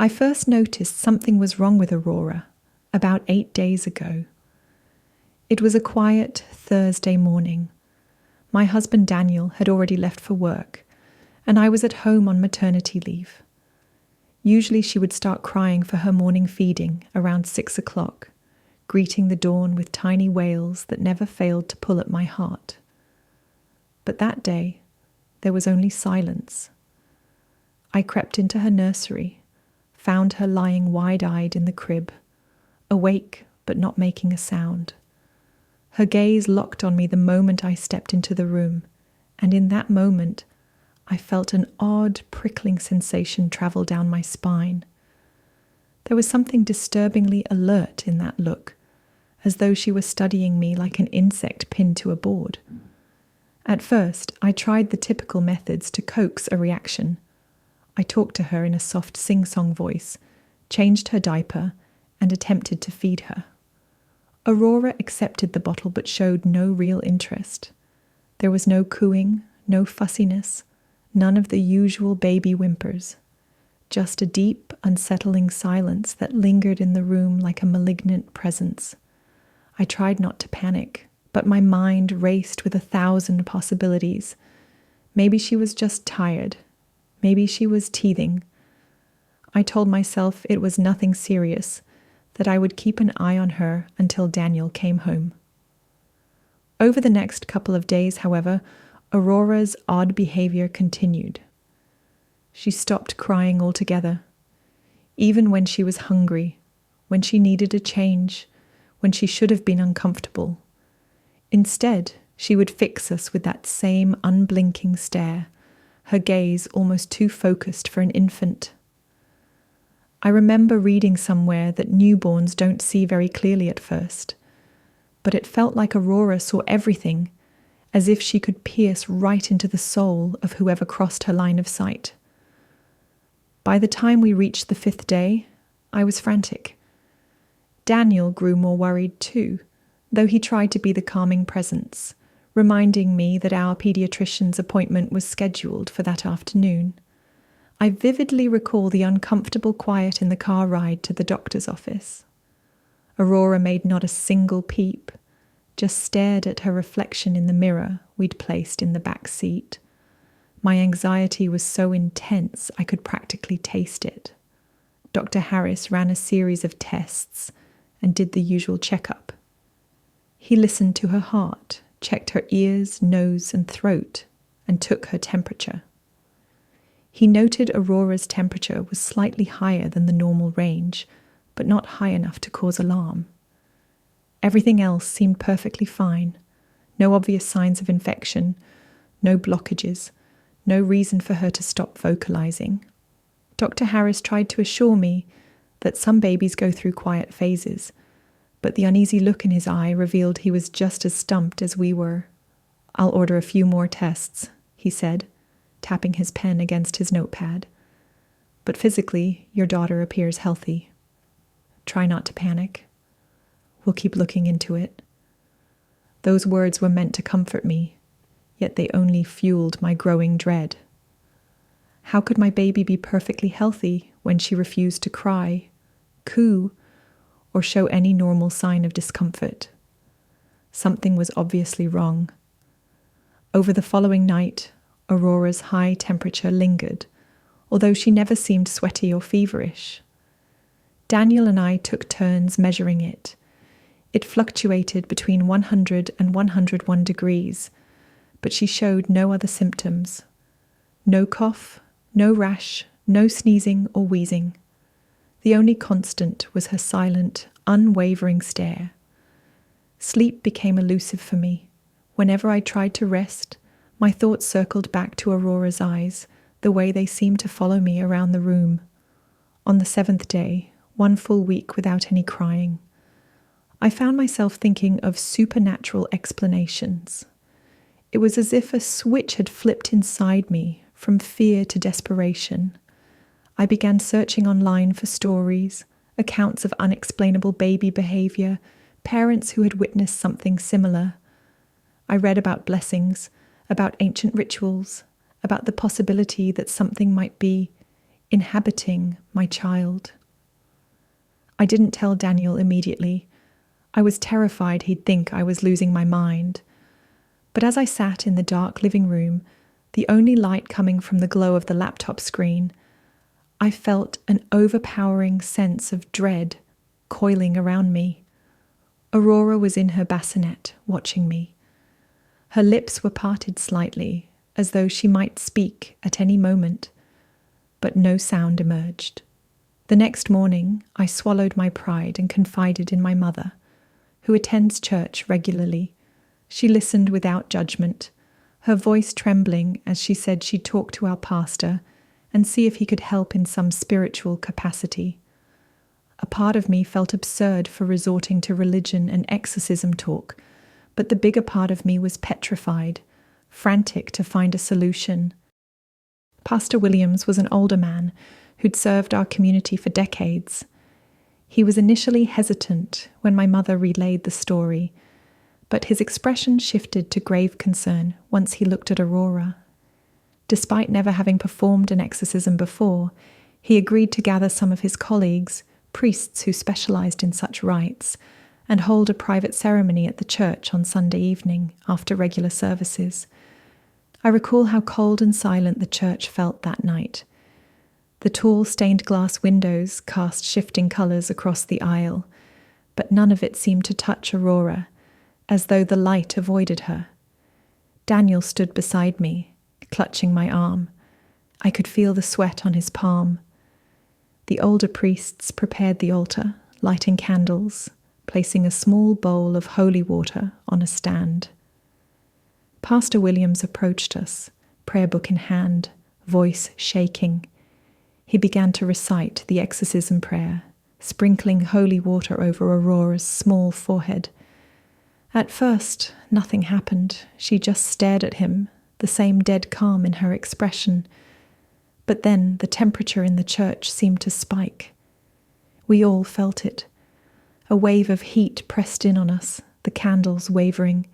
I first noticed something was wrong with Aurora about 8 days ago. It was a quiet Thursday morning. My husband Daniel had already left for work, and I was at home on maternity leave. Usually she would start crying for her morning feeding around 6 o'clock, greeting the dawn with tiny wails that never failed to pull at my heart. But that day, there was only silence. I crept into her nursery, found her lying wide-eyed in the crib, awake but not making a sound. Her gaze locked on me the moment I stepped into the room, and in that moment, I felt an odd, prickling sensation travel down my spine. There was something disturbingly alert in that look, as though she were studying me like an insect pinned to a board. At first, I tried the typical methods to coax a reaction. I talked to her in a soft sing-song voice, changed her diaper, and attempted to feed her. Aurora accepted the bottle but showed no real interest. There was no cooing, no fussiness, none of the usual baby whimpers. Just a deep, unsettling silence that lingered in the room like a malignant presence. I tried not to panic, but my mind raced with 1,000 possibilities. Maybe she was just tired. Maybe she was teething. I told myself it was nothing serious, that I would keep an eye on her until Daniel came home. Over the next couple of days, however, Aurora's odd behavior continued. She stopped crying altogether. Even when she was hungry, when she needed a change, when she should have been uncomfortable. Instead, she would fix us with that same unblinking stare, her gaze almost too focused for an infant. I remember reading somewhere that newborns don't see very clearly at first, but it felt like Aurora saw everything, as if she could pierce right into the soul of whoever crossed her line of sight. By the time we reached the 5th day, I was frantic. Daniel grew more worried too, though he tried to be the calming presence, reminding me that our pediatrician's appointment was scheduled for that afternoon. I vividly recall the uncomfortable quiet in the car ride to the doctor's office. Aurora made not a single peep, just stared at her reflection in the mirror we'd placed in the back seat. My anxiety was so intense I could practically taste it. Dr. Harris ran a series of tests and did the usual checkup. He listened to her heart, checked her ears, nose, and throat, and took her temperature. He noted Aurora's temperature was slightly higher than the normal range, but not high enough to cause alarm. Everything else seemed perfectly fine. No obvious signs of infection, no blockages, no reason for her to stop vocalizing. Dr. Harris tried to assure me that some babies go through quiet phases, but the uneasy look in his eye revealed he was just as stumped as we were. "I'll order a few more tests," he said, tapping his pen against his notepad. "But physically, your daughter appears healthy. Try not to panic. We'll keep looking into it." Those words were meant to comfort me, yet they only fueled my growing dread. How could my baby be perfectly healthy when she refused to cry, coo, or show any normal sign of discomfort? Something was obviously wrong. Over the following night, Aurora's high temperature lingered, although she never seemed sweaty or feverish. Daniel and I took turns measuring it. It fluctuated between 100 and 101 degrees, but she showed no other symptoms. No cough, no rash, no sneezing or wheezing. The only constant was her silent, unwavering stare. Sleep became elusive for me. Whenever I tried to rest, my thoughts circled back to Aurora's eyes, the way they seemed to follow me around the room. On the 7th day, 1 full week without any crying, I found myself thinking of supernatural explanations. It was as if a switch had flipped inside me, from fear to desperation. I began searching online for stories, accounts of unexplainable baby behavior, parents who had witnessed something similar. I read about blessings, about ancient rituals, about the possibility that something might be inhabiting my child. I didn't tell Daniel immediately. I was terrified he'd think I was losing my mind. But as I sat in the dark living room, the only light coming from the glow of the laptop screen, I felt an overpowering sense of dread coiling around me. Aurora was in her bassinet, watching me. Her lips were parted slightly, as though she might speak at any moment, but no sound emerged. The next morning, I swallowed my pride and confided in my mother, who attends church regularly. She listened without judgment, her voice trembling as she said she'd talk to our pastor and see if he could help in some spiritual capacity. A part of me felt absurd for resorting to religion and exorcism talk, but the bigger part of me was petrified, frantic to find a solution. Pastor Williams was an older man who'd served our community for decades. He was initially hesitant when my mother relayed the story, but his expression shifted to grave concern once he looked at Aurora. Despite never having performed an exorcism before, he agreed to gather some of his colleagues, priests who specialized in such rites, and hold a private ceremony at the church on Sunday evening after regular services. I recall how cold and silent the church felt that night. The tall stained glass windows cast shifting colors across the aisle, but none of it seemed to touch Aurora, as though the light avoided her. Daniel stood beside me, clutching my arm. I could feel the sweat on his palm. The older priests prepared the altar, lighting candles, placing a small bowl of holy water on a stand. Pastor Williams approached us, prayer book in hand, voice shaking. He began to recite the exorcism prayer, sprinkling holy water over Aurora's small forehead. At first, nothing happened. She just stared at him, the same dead calm in her expression. But then the temperature in the church seemed to spike. We all felt it. A wave of heat pressed in on us, the candles wavering,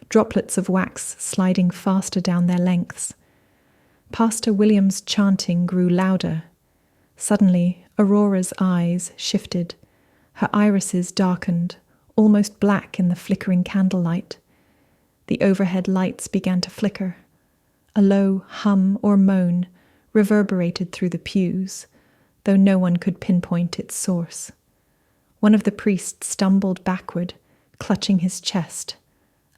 droplets of wax sliding faster down their lengths. Pastor Williams' chanting grew louder. Suddenly, Aurora's eyes shifted. Her irises darkened, almost black in the flickering candlelight. The overhead lights began to flicker. A low hum or moan reverberated through the pews, though no one could pinpoint its source. One of the priests stumbled backward, clutching his chest.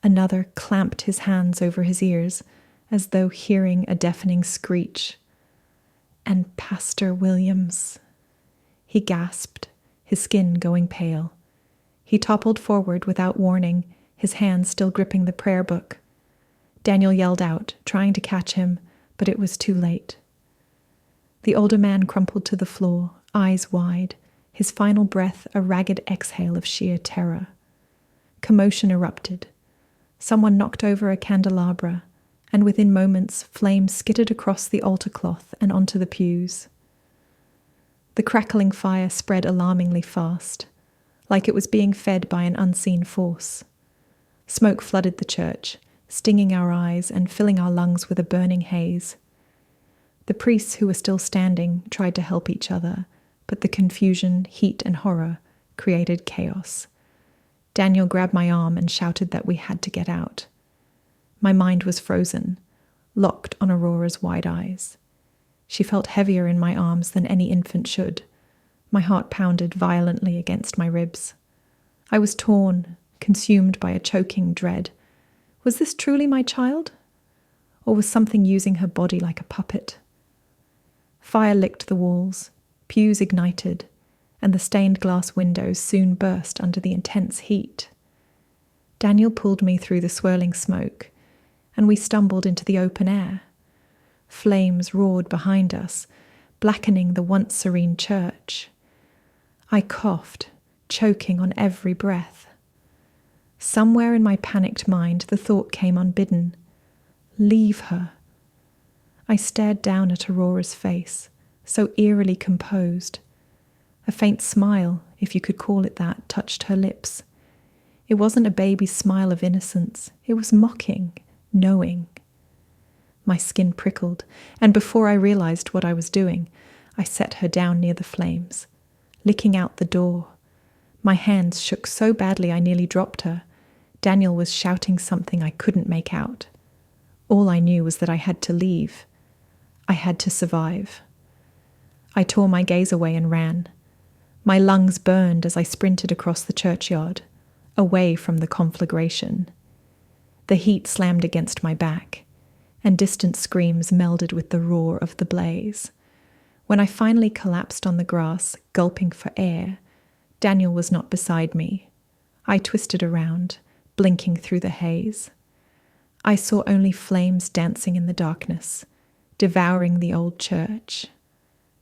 Another clamped his hands over his ears, as though hearing a deafening screech. "And Pastor Williams," he gasped, his skin going pale. He toppled forward without warning, his hands still gripping the prayer book. Daniel yelled out, trying to catch him, but it was too late. The older man crumpled to the floor, eyes wide, his final breath a ragged exhale of sheer terror. Commotion erupted. Someone knocked over a candelabra, and within moments, flames skittered across the altar cloth and onto the pews. The crackling fire spread alarmingly fast, like it was being fed by an unseen force. Smoke flooded the church, stinging our eyes and filling our lungs with a burning haze. The priests who were still standing tried to help each other, but the confusion, heat, and horror created chaos. Daniel grabbed my arm and shouted that we had to get out. My mind was frozen, locked on Aurora's wide eyes. She felt heavier in my arms than any infant should. My heart pounded violently against my ribs. I was torn, consumed by a choking dread. Was this truly my child? Or was something using her body like a puppet? Fire licked the walls, pews ignited, and the stained glass windows soon burst under the intense heat. Daniel pulled me through the swirling smoke, and we stumbled into the open air. Flames roared behind us, blackening the once serene church. I coughed, choking on every breath. Somewhere in my panicked mind, the thought came unbidden. Leave her. I stared down at Aurora's face, so eerily composed. A faint smile, if you could call it that, touched her lips. It wasn't a baby's smile of innocence. It was mocking, knowing. My skin prickled, and before I realized what I was doing, I set her down near the flames, licking out the door. My hands shook so badly I nearly dropped her. Daniel was shouting something I couldn't make out. All I knew was that I had to leave. I had to survive. I tore my gaze away and ran. My lungs burned as I sprinted across the churchyard, away from the conflagration. The heat slammed against my back, and distant screams melded with the roar of the blaze. When I finally collapsed on the grass, gulping for air, Daniel was not beside me. I twisted around, blinking through the haze. I saw only flames dancing in the darkness, devouring the old church.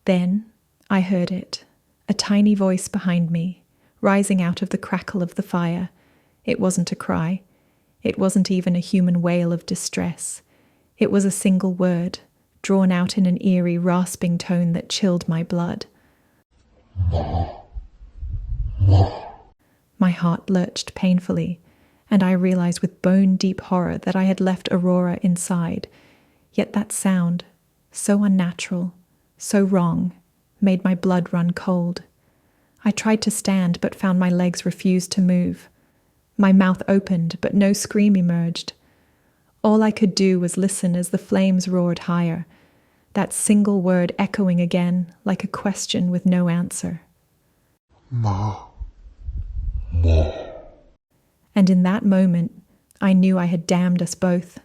Then I heard it, a tiny voice behind me, rising out of the crackle of the fire. It wasn't a cry. It wasn't even a human wail of distress. It was a single word, drawn out in an eerie, rasping tone that chilled my blood. My heart lurched painfully, and I realized with bone-deep horror that I had left Aurora inside. Yet that sound, so unnatural, so wrong, made my blood run cold. I tried to stand, but found my legs refused to move. My mouth opened, but no scream emerged. All I could do was listen as the flames roared higher, that single word echoing again like a question with no answer. Ma. And in that moment, I knew I had damned us both.